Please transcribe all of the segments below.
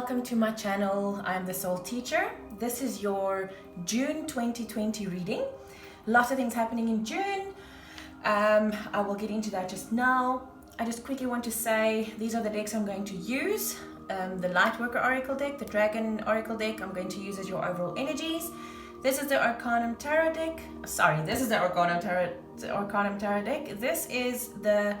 welcome to my channel. I'm the Soul Teacher. This is your June 2020 reading. Lots of things happening in June. I will get into that just now. I just quickly want to say these are the decks I'm going to use. The Lightworker Oracle deck, the Dragon Oracle deck I'm going to use as your overall energies. This is the Arcanum Tarot deck. Sorry, this is the Arcanum Tarot deck. This is the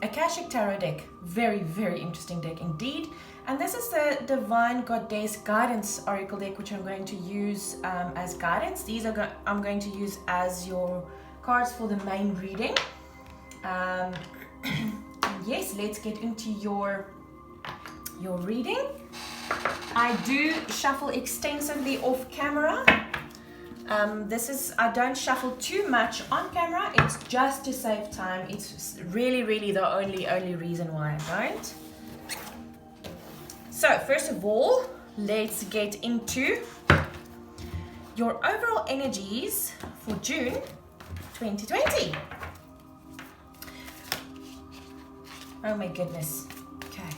Akashic Tarot deck. Very, very interesting deck indeed. And this is the Divine Goddess Guidance Oracle deck, which I'm going to use as guidance. These are I'm going to use as your cards for the main reading. Yes, let's get into your reading. I do shuffle extensively off camera. I don't shuffle too much on camera. It's just to save time. It's really the only reason why I don't. So first of all, let's get into your overall energies for June 2020. Oh my goodness. Okay.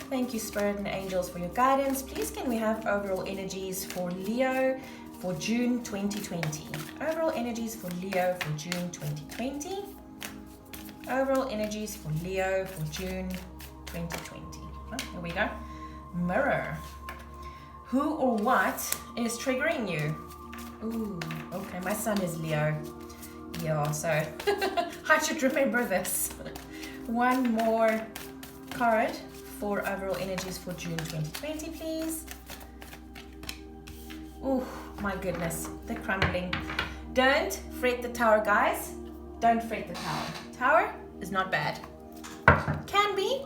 Thank you, Spirit and Angels, for your guidance. Please can we have overall energies for Leo for June 2020? Overall energies for Leo for June 2020. Overall energies for Leo for June 2020. Oh, here we go. Mirror. Who or what is triggering you? Ooh, okay, my son is Leo. Yeah, so I should remember this. One more card for overall energies for June 2020, please. Oh my goodness, the crumbling. Don't fret the Tower, guys. Don't fret the Tower. Tower is not bad. Can be,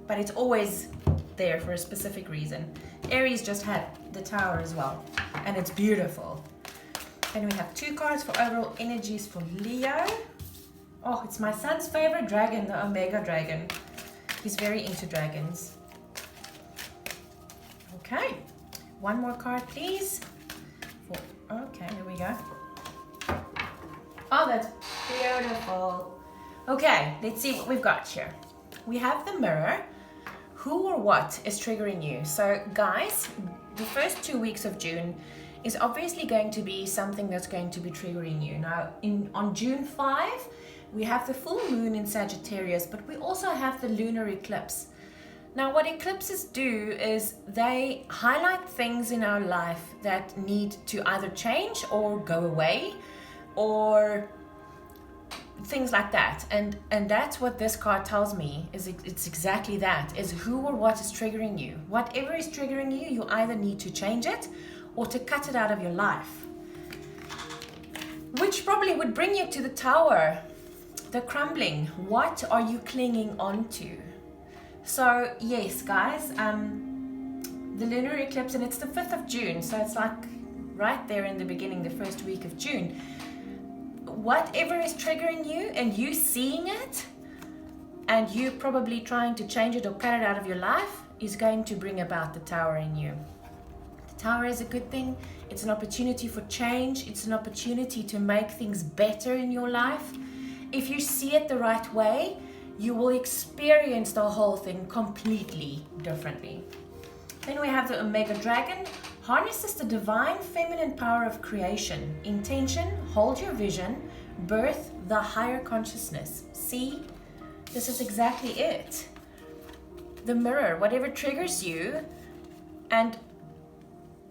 but it's always there for a specific reason. Aries just had the Tower as well, and it's beautiful. And we have two cards for overall energies for Leo. Oh, it's my son's favorite dragon, the Omega Dragon. He's very into dragons. Okay, one more card, please. Okay, here we go. Oh, that's beautiful. Okay, let's see what we've got here. We have the Mirror. Who or what is triggering you? So, guys, the first 2 weeks of June is obviously going to be something that's going to be triggering you. Now, on June 5, we have the full moon in Sagittarius, but we also have the lunar eclipse. Now, what eclipses do is they highlight things in our life that need to either change or go away, or things like that. And that's what this card tells me, is it's exactly that, is who or what is triggering you. Whatever is triggering you, you either need to change it or to cut it out of your life. Which probably would bring you to the Tower, the crumbling. What are you clinging on to? So yes, guys, the lunar eclipse, and it's the 5th of June, so it's like right there in the beginning, the first week of June. Whatever is triggering you and you seeing it and you probably trying to change it or cut it out of your life is going to bring about the Tower in you. The Tower is a good thing. It's an opportunity for change. It's an opportunity to make things better in your life. If you see it the right way, you will experience the whole thing completely differently. Then we have the Omega Dragon. Harnesses the divine feminine power of creation. Intention, hold your vision, birth the higher consciousness. See, this is exactly it. The Mirror, whatever triggers you and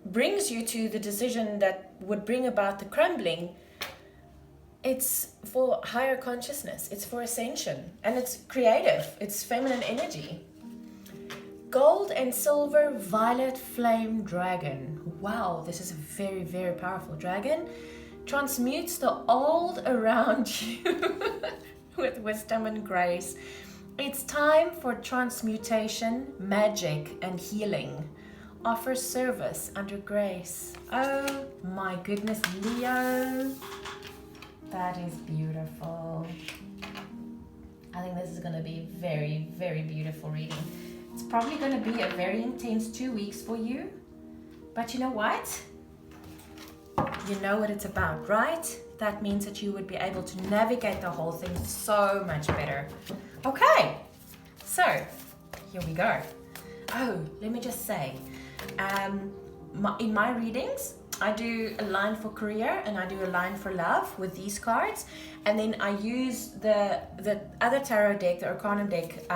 brings you to the decision that would bring about the crumbling, it's for higher consciousness, it's for ascension, and it's creative, it's feminine energy. Gold and Silver Violet Flame Dragon. Wow, this is a very, very powerful dragon. Transmutes the old around you with wisdom and grace. It's time for transmutation, magic, and healing. Offers service under grace. Oh my goodness, Leo. That is beautiful. I think this is going to be a very, very beautiful reading. It's probably going to be a very intense 2 weeks for you. But you know what? You know what it's about, right? That means that you would be able to navigate the whole thing so much better. Okay, so here we go. Oh, let me just say, in my readings, I do a line for career and I do a line for love with these cards, and then I use the other tarot deck, the Arcanum deck,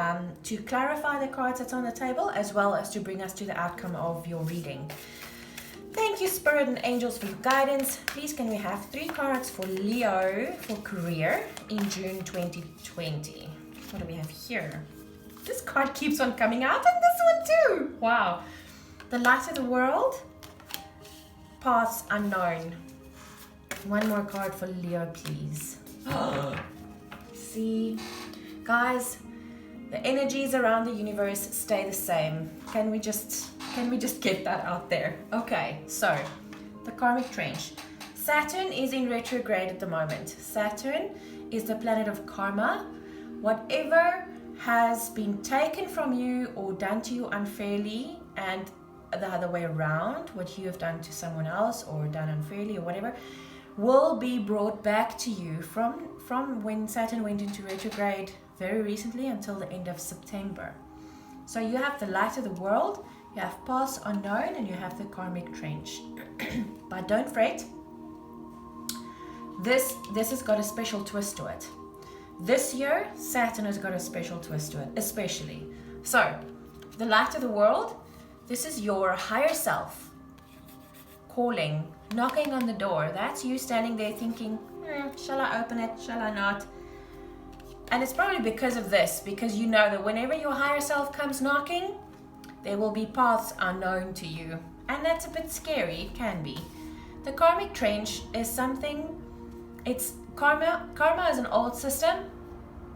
to clarify the cards that's on the table, as well as to bring us to the outcome of your reading. Thank you, Spirit and Angels, for your guidance. Please can we have 3 cards for Leo for career in June 2020? What do we have here? This card keeps on coming out, and this one too. Wow. The Light of the World, Paths Unknown. One more card for Leo, please. See, guys, the energies around the universe stay the same. Can we just get that out there? Okay, so the karmic trench. Saturn is in retrograde at the moment. Saturn is the planet of karma. Whatever has been taken from you or done to you unfairly, and the other way around, what you have done to someone else or done unfairly or whatever, will be brought back to you from when Saturn went into retrograde very recently until the end of September. So you have the Light of the World, you have Paths Unknown, and you have the karmic trench. But don't fret, this has got a special twist to it. This year, Saturn has got a special twist to it, especially. So, the Light of the World, this is your higher self calling, knocking on the door. That's you standing there thinking, shall I open it? Shall I not? And it's probably because of this, because you know that whenever your higher self comes knocking, there will be paths unknown to you. And that's a bit scary, it can be. The karmic trench is something, it's karma. Karma is an old system.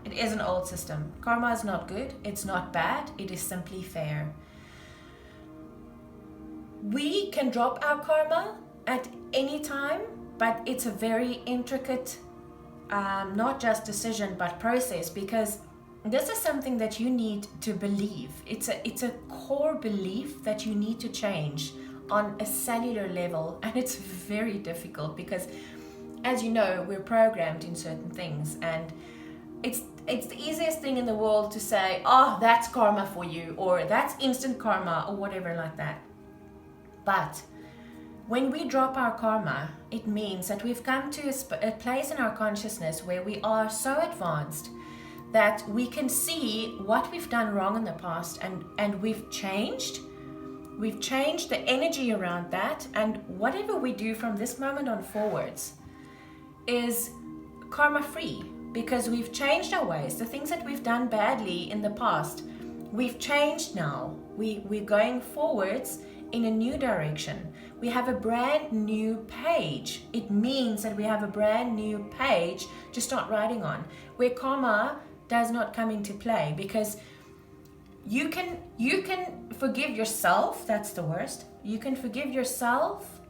It is an old system. Karma is not good. It's not bad. It is simply fair. We can drop our karma at any time, but it's a very intricate, not just decision, but process, because this is something that you need to believe. It's a core belief that you need to change on a cellular level, and it's very difficult because, as you know, we're programmed in certain things, and it's the easiest thing in the world to say, oh, that's karma for you, or that's instant karma, or whatever like that. But when we drop our karma, it means that we've come to a place in our consciousness where we are so advanced that we can see what we've done wrong in the past, and we've changed the energy around that, and whatever we do from this moment on forwards is karma free, because we've changed our ways. The things that we've done badly in the past, we've changed now. We're going forwards in a new direction. We have a brand new page. It means that we have a brand new page to start writing on, where karma does not come into play, because you can forgive yourself. That's the worst. You can forgive yourself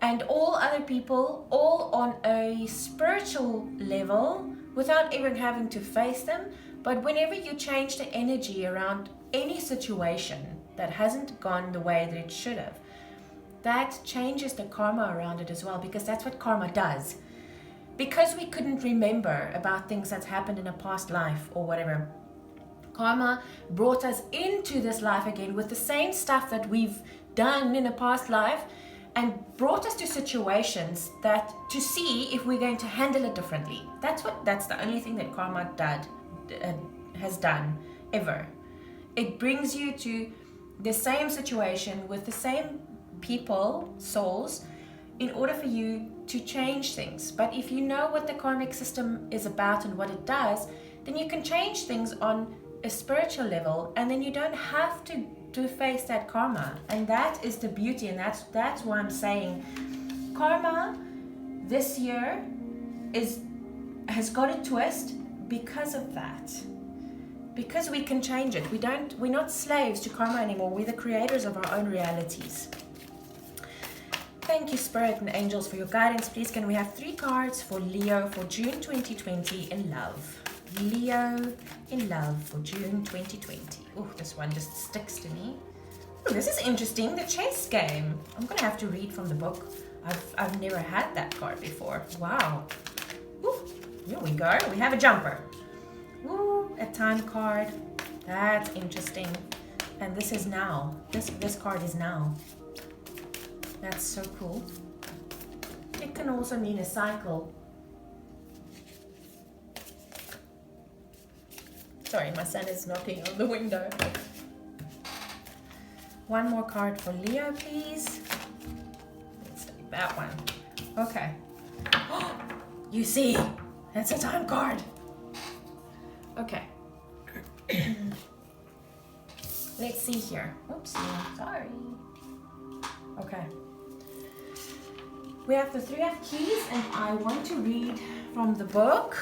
and all other people, all on a spiritual level, without even having to face them. But whenever you change the energy around any situation that hasn't gone the way that it should have, that changes the karma around it as well, because that's what karma does. Because we couldn't remember about things that happened in a past life or whatever, karma brought us into this life again with the same stuff that we've done in a past life, and brought us to situations that to see if we're going to handle it differently. That's the only thing that karma has done ever. It brings you to the same situation with the same people, souls, in order for you to change things. But if you know what the karmic system is about and what it does, then you can change things on a spiritual level, and then you don't have to face that karma. And that is the beauty, and that's why I'm saying karma this year has got a twist because of that. Because we can change it. We're not slaves to karma anymore. We're the creators of our own realities. Thank you, Spirit and Angels, for your guidance. Please can we have 3 cards for Leo for June 2020 in love. Leo in love for June 2020. Oh, this one just sticks to me. Oh, this is interesting. The chess game. I'm going to have to read from the book. I've never had that card before. Wow. Ooh, here we go. We have a jumper. Ooh, a time card. That's interesting. And this is now. This card is now. That's so cool. It can also mean a cycle. Sorry, my son is knocking on the window. One more card for Leo, please. Let's see, that one. Okay. You see, that's a time card. Okay. Let's see here. Oopsie, sorry. Okay. We have the Three of Keys, and I want to read from the book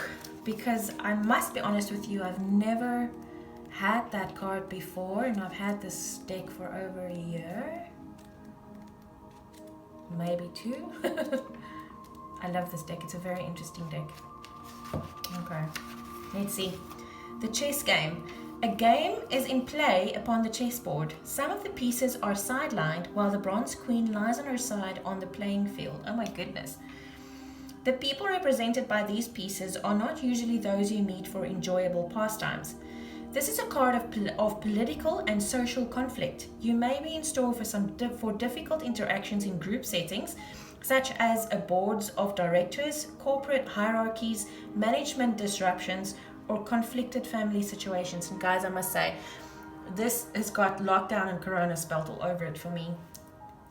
because I must be honest with you, I've never had that card before, and I've had this deck for over a year. Maybe 2. I love this deck. It's a very interesting deck. Okay. Let's see. The chess game. A game is in play upon the chessboard. Some of the pieces are sidelined while the bronze queen lies on her side on the playing field. Oh my goodness. The people represented by these pieces are not usually those you meet for enjoyable pastimes. This is a card of political and social conflict. You may be in store for difficult interactions in group settings, such as boards of directors, corporate hierarchies, management disruptions, or conflicted family situations. And guys, I must say, this has got lockdown and corona spelled all over it for me.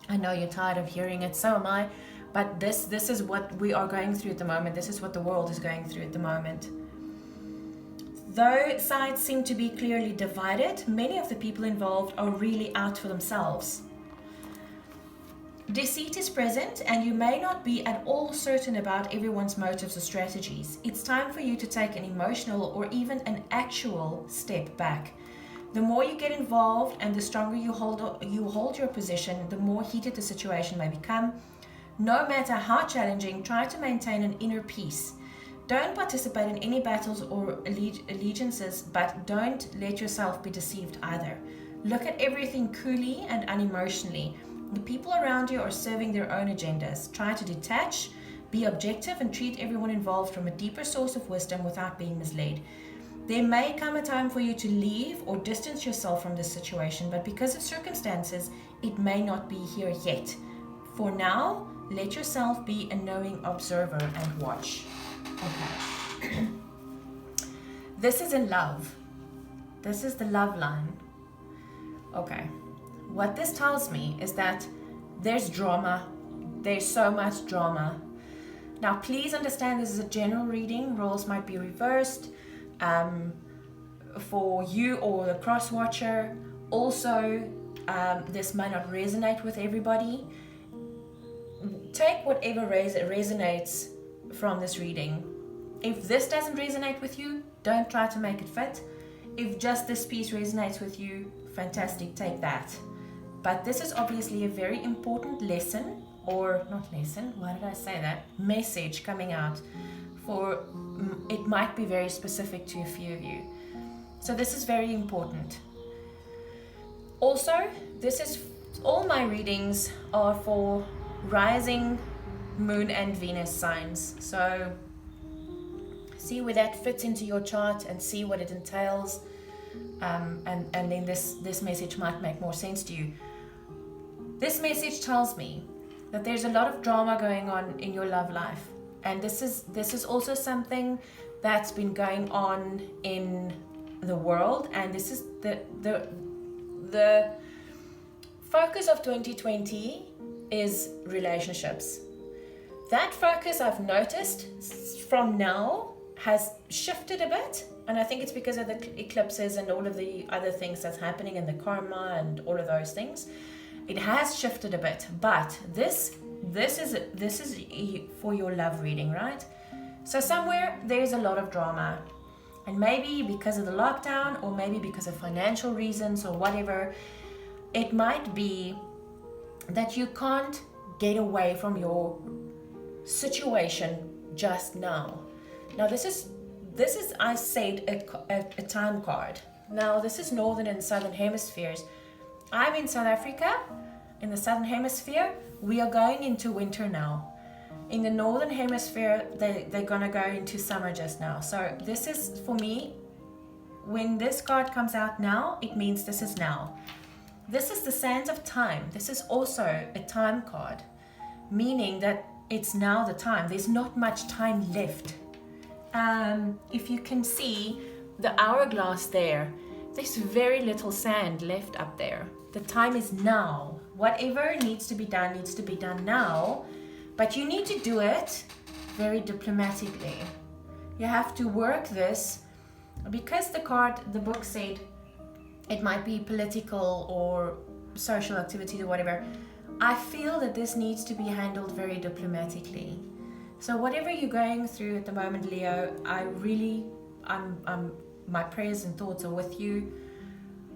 I know you're tired of hearing it, so am I, but this is what we are going through at the moment. This is what the world is going through at the moment. Though sides seem to be clearly divided, many of the people involved are really out for themselves. Deceit is present, and you may not be at all certain about everyone's motives or strategies. It's time for you to take an emotional or even an actual step back. The more you get involved and the stronger you hold your position, the more heated the situation may become. No matter how challenging, try to maintain an inner peace. Don't participate in any battles or allegiances, but don't let yourself be deceived either. Look at everything coolly and unemotionally. The people around you are serving their own agendas. Try to detach, be objective, and treat everyone involved from a deeper source of wisdom without being misled. There may come a time for you to leave or distance yourself from this situation, but because of circumstances, it may not be here yet. For now, let yourself be a knowing observer and watch. Okay. This is in love. This is the love line. Okay. What this tells me is that there's drama. There's so much drama. Now, please understand this is a general reading. Roles might be reversed for you or the cross-watcher. Also, this might not resonate with everybody. Take whatever resonates from this reading. If this doesn't resonate with you, don't try to make it fit. If just this piece resonates with you, fantastic, take that. But this is obviously a very important lesson, or not lesson, why did I say that? Message coming out. For it might be very specific to a few of you. So this is very important. Also, all my readings are for rising, moon and Venus signs. So see where that fits into your chart and see what it entails. And then this message might make more sense to you. This message tells me that there's a lot of drama going on in your love life. And this is also something that's been going on in the world. And this is the focus of 2020 is relationships. That focus, I've noticed from now, has shifted a bit. And I think it's because of the eclipses and all of the other things that's happening and the karma and all of those things. It has shifted a bit, but this is for your love reading, right? So somewhere there's a lot of drama, and maybe because of the lockdown, or maybe because of financial reasons or whatever, it might be that you can't get away from your situation just now. Now this is I said a time card. Now this is northern and southern hemispheres. I'm in South Africa, in the southern hemisphere. We are going into winter now. In the northern hemisphere, they're gonna go into summer just now. So this is, for me, when this card comes out now, it means this is now. This is the Sands of Time. This is also a time card, meaning that it's now the time. There's not much time left. If you can see the hourglass there, there's very little sand left up there. The time is now. Whatever needs to be done now, but you need to do it very diplomatically. You have to work this, because the book said it might be political or social activity or whatever. I feel that this needs to be handled very diplomatically. So whatever you're going through at the moment, Leo, my prayers and thoughts are with you.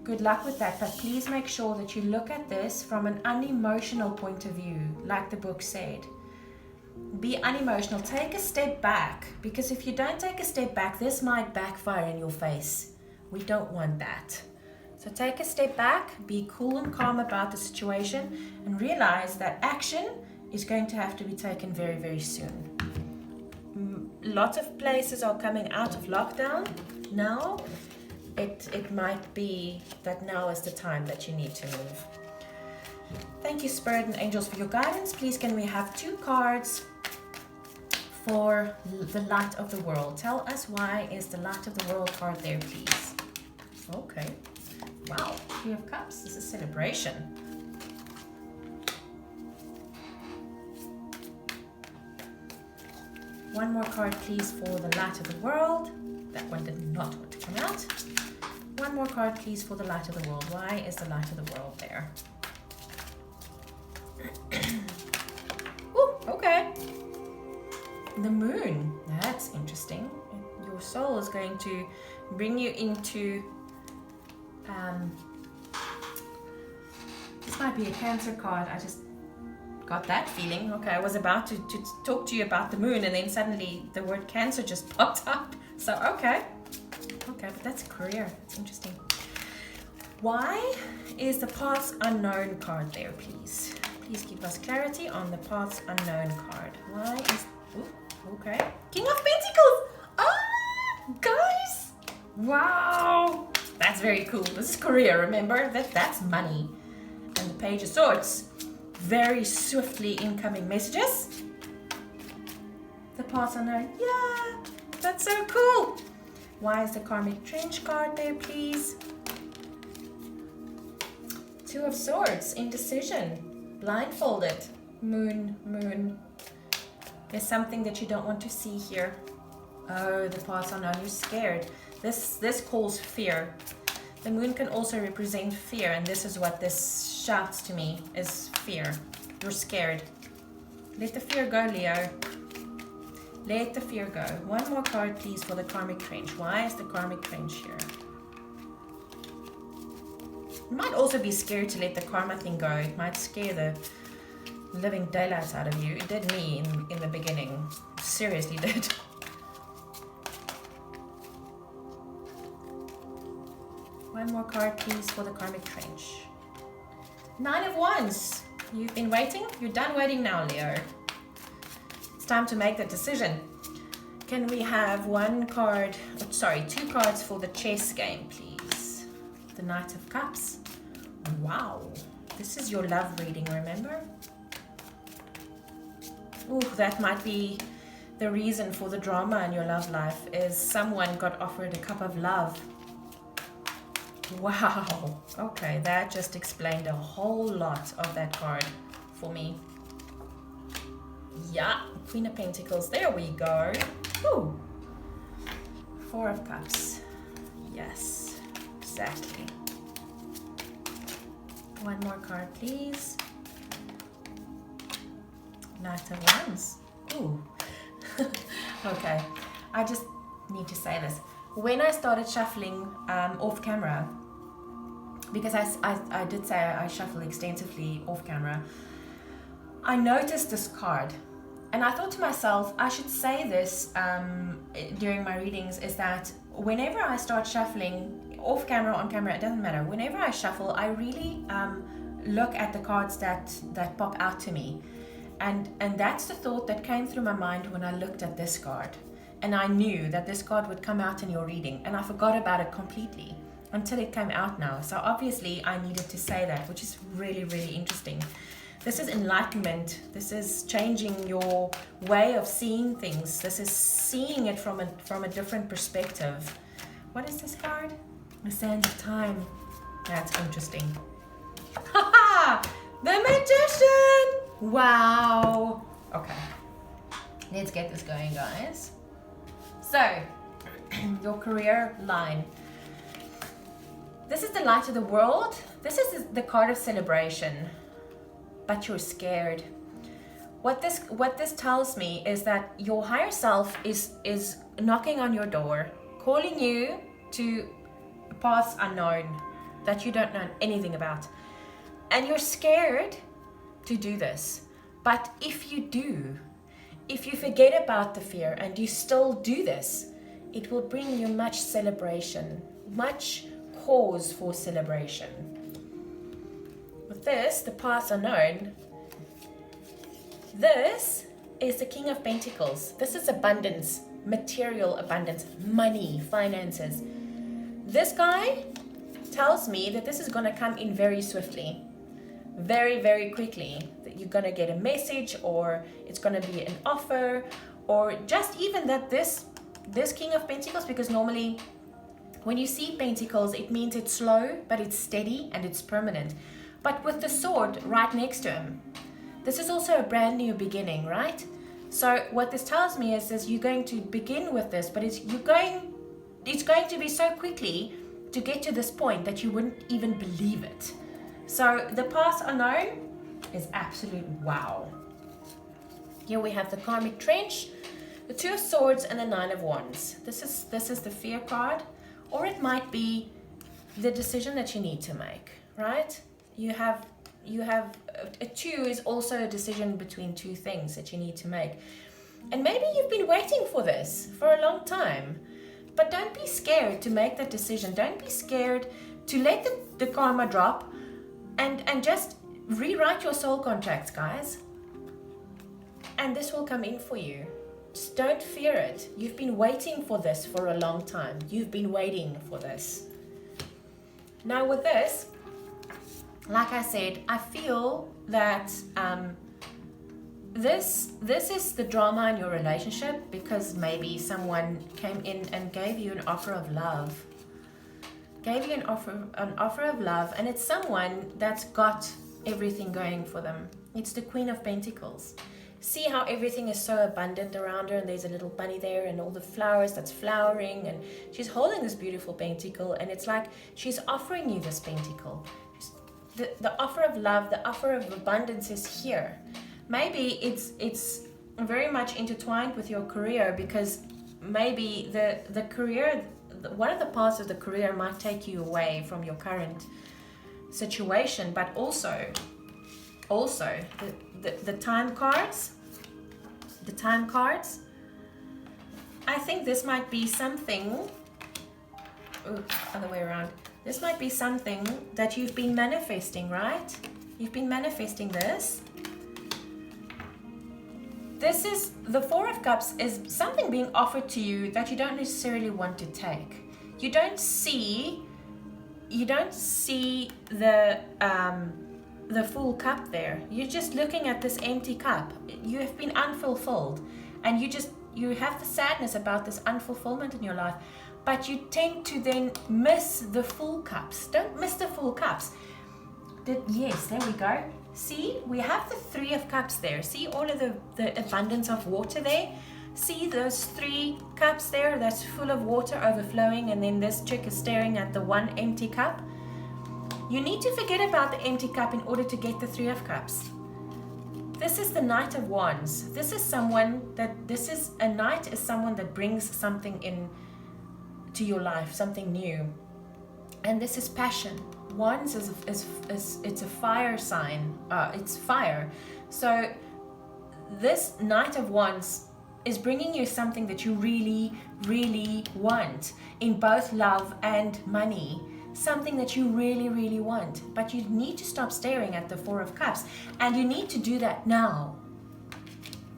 Good luck with that, but please make sure that you look at this from an unemotional point of view, like the book said. Be unemotional. Take a step back, because if you don't take a step back, this might backfire in your face. We don't want that. So take a step back, be cool and calm about the situation, and realize that action is going to have to be taken very, very soon. Lots of places are coming out of lockdown now. It might be that now is the time that you need to move. Thank you, Spirit and Angels, for your guidance. Please, can we have 2 cards for the Light of the World? Tell us, why is the Light of the World card there, please? Okay. Wow, 3 of Cups. This is celebration. One more card, please, for the Light of the World. That one did not want to come out. One more card, please, for the Light of the World. Why is the Light of the World there? Ooh, okay. The Moon. That's interesting. Your soul is going to bring you into... this might be a Cancer card. I just got that feeling. Okay, I was about to talk to you about the Moon, and then suddenly the word Cancer just popped up. So, okay, but that's a career. It's interesting. Why is the Paths Unknown card there, please? Please give us clarity on the Paths Unknown card. Why is... Ooh, okay. King of Pentacles! Ah, guys! Wow! That's very cool. This is career, remember? That's money. And the Page of Swords. Very swiftly incoming messages. The Paths Unknown. Yeah! That's so cool! Why is the Karmic Trench card there, please? 2 of Swords, indecision, blindfolded, moon. There's something that you don't want to see here. Oh, the Paths Unknown, you're scared. This calls fear. The Moon can also represent fear, and this is what this shouts to me, is fear. You're scared. Let the fear go, Leo. Let the fear go. One more card, please, for the Karmic Trench. Why is the Karmic Trench here? You might also be scared to let the karma thing go. It might scare the living daylights out of you. It did me in the beginning. Seriously did. One more card, please, for the Karmic Trench. 9 of Wands. You've been waiting? You're done waiting now, Leo. It's time to make that decision. Can we have 2 cards for the chess game, please? The Knight of Cups. Wow. This is your love reading, remember? Ooh, that might be the reason for the drama in your love life, is someone got offered a cup of love. Wow. Okay, that just explained a whole lot of that card for me. Yeah, Queen of Pentacles. There we go. Ooh. 4 of Cups. Yes, exactly. One more card, please. Knight of Wands. Ooh. Okay, I just need to say this. When I started shuffling off camera, because I did say I shuffle extensively off camera, I noticed this card, and I thought to myself, I should say this during my readings, is that whenever I start shuffling off camera, on camera, it doesn't matter. Whenever I shuffle, I really look at the cards that pop out to me. And that's the thought that came through my mind when I looked at this card. and I knew that this card would come out in your reading, and I forgot about it completely until it came out now. So obviously I needed to say that, which is really, really interesting. This is enlightenment. This is changing your way of seeing things. This is seeing it from a different perspective. What is this card? The Sands of Time. That's interesting. Haha! The Magician! Wow! Okay. Let's get this going, guys. So, your career line. This is the light of the world. This is the card of celebration. But you're scared. What this tells me is that your higher self is knocking on your door, calling you to paths unknown that you don't know anything about. And you're scared to do this. But if you do, if you forget about the fear and you still do this, it will bring you much celebration, much cause for celebration. With this, the paths unknown, this is the King of Pentacles. This is abundance, material abundance, money, finances. This guy tells me that this is going to come in very swiftly, very, very quickly. That you're going to get a message, or it's going to be an offer, or just even that this King of Pentacles, because normally when you see Pentacles, it means it's slow, but it's steady and it's permanent. But with the sword right next to him, this is also a brand new beginning, right? So what this tells me is you're going to begin with this, but it's going to be so quickly to get to this point that you wouldn't even believe it. So the path unknown is absolute wow. Here we have the Karmic Trench, the Two of Swords, and the Nine of Wands. This is the fear card, or it might be the decision that you need to make, right? You have a two is also a decision between two things that you need to make. And maybe you've been waiting for this for a long time. But don't be scared to make that decision. Don't be scared to let the karma drop and just rewrite your soul contracts, guys. And this will come in for you. Just don't fear it. You've been waiting for this for a long time. You've been waiting for this. Now with this, like I said, I feel that this is the drama in your relationship, because maybe someone came in and gave you an offer of love. Gave you an offer of love, and it's someone that's got everything going for them. It's the Queen of Pentacles. See how everything is so abundant around her, and there's a little bunny there and all the flowers that's flowering, and she's holding this beautiful pentacle, and it's like she's offering you this pentacle. The offer of love, the offer of abundance is here. Maybe it's very much intertwined with your career, because maybe the career, one of the parts of the career might take you away from your current situation, but also the time cards, I think this might be something, other way around. This might be something that you've been manifesting, right? You've been manifesting this. This is, the Four of Cups is something being offered to you that you don't necessarily want to take. You don't see the full cup there. You're just looking at this empty cup. You have been unfulfilled, and you have the sadness about this unfulfillment in your life. But you tend to then miss the full cups. Don't miss the full cups. Yes, there we go. See, we have the Three of Cups there. See all of the abundance of water there? See those 3 cups there that's full of water overflowing, and then this chick is staring at the one empty cup? You need to forget about the empty cup in order to get the Three of Cups. This is the Knight of Wands. This is a knight is someone that brings something in to your life, something new. And this is passion. Wands is it's a fire sign. It's fire. So this Knight of Wands is bringing you something that you really, really want in both love and money. Something that you really, really want. But you need to stop staring at the Four of Cups, and you need to do that now.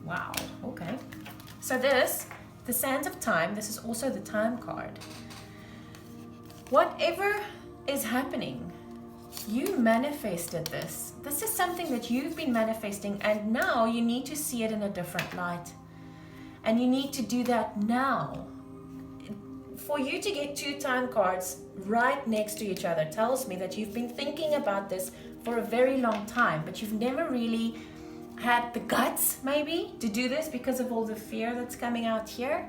Wow. Okay. So this The Sands of Time, this is also the time card. Whatever is happening, you manifested this. This is something that you've been manifesting, and now you need to see it in a different light. And you need to do that now. For you to get two time cards right next to each other tells me that you've been thinking about this for a very long time, but you've never really had the guts maybe to do this because of all the fear that's coming out here.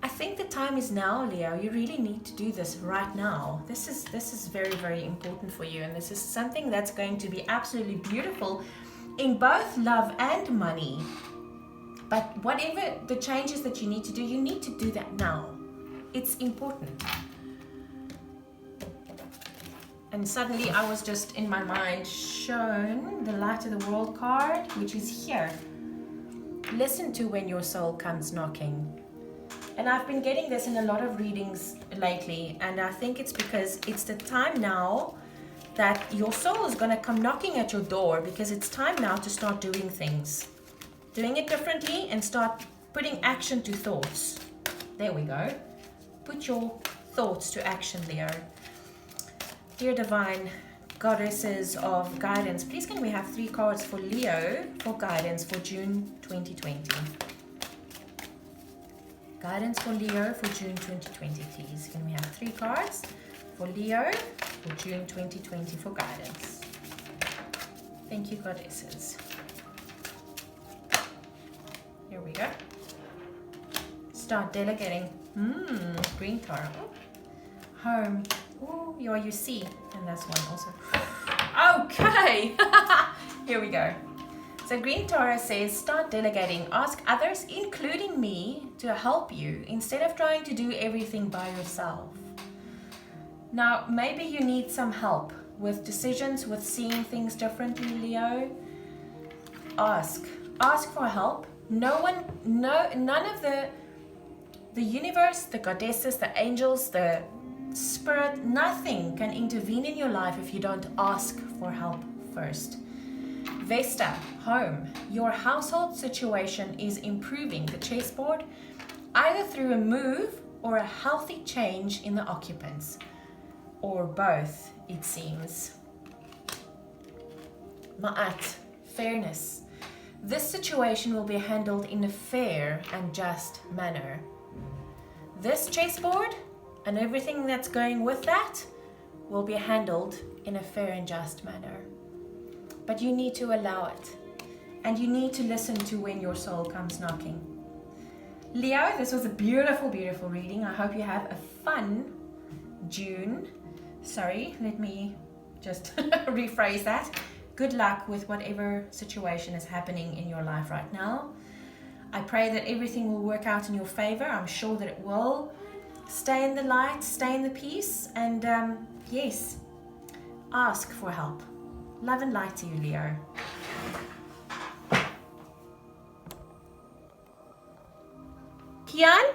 I think the time is now, Leo. You really need to do this right now. This is very, very important for you, and this is something that's going to be absolutely beautiful in both love and money. But whatever the changes that you need to do, you need to do that now. It's important. And suddenly I was just in my mind shown the Light of the World card, which is here. Listen to when your soul comes knocking. And I've been getting this in a lot of readings lately, and I think it's because it's the time now that your soul is going to come knocking at your door, because it's time now to start doing things. Doing it differently and start putting action to thoughts. There we go. Put your thoughts to action, Leo. Dear Divine Goddesses of Guidance, please can we have 3 cards for Leo for guidance for June 2020. Guidance for Leo for June 2020, please. Can we have 3 cards for Leo for June 2020 for guidance? Thank you, Goddesses. Here we go. Start delegating. Green Tarot. Home. Oh, yeah, you see. And that's one also. Okay. Here we go. So Green Tarot says, start delegating. Ask others, including me, to help you instead of trying to do everything by yourself. Now, maybe you need some help with decisions, with seeing things differently, Leo. Ask for help. None of the universe, the goddesses, the angels, the spirit, nothing can intervene in your life if you don't ask for help first. Vesta, home. Your household situation is improving, the chessboard, either through a move or a healthy change in the occupants, or both, it seems. Ma'at, fairness. This situation will be handled in a fair and just manner. This chessboard and everything that's going with that will be handled in a fair and just manner. But you need to allow it. And you need to listen to when your soul comes knocking. Leo, this was a beautiful, beautiful reading. I hope you have a fun June. Sorry, let me just rephrase that. Good luck with whatever situation is happening in your life right now. I pray that everything will work out in your favor. I'm sure that it will. Stay in the light, stay in the peace, and yes, ask for help. Love and light to you, Leo. Kian?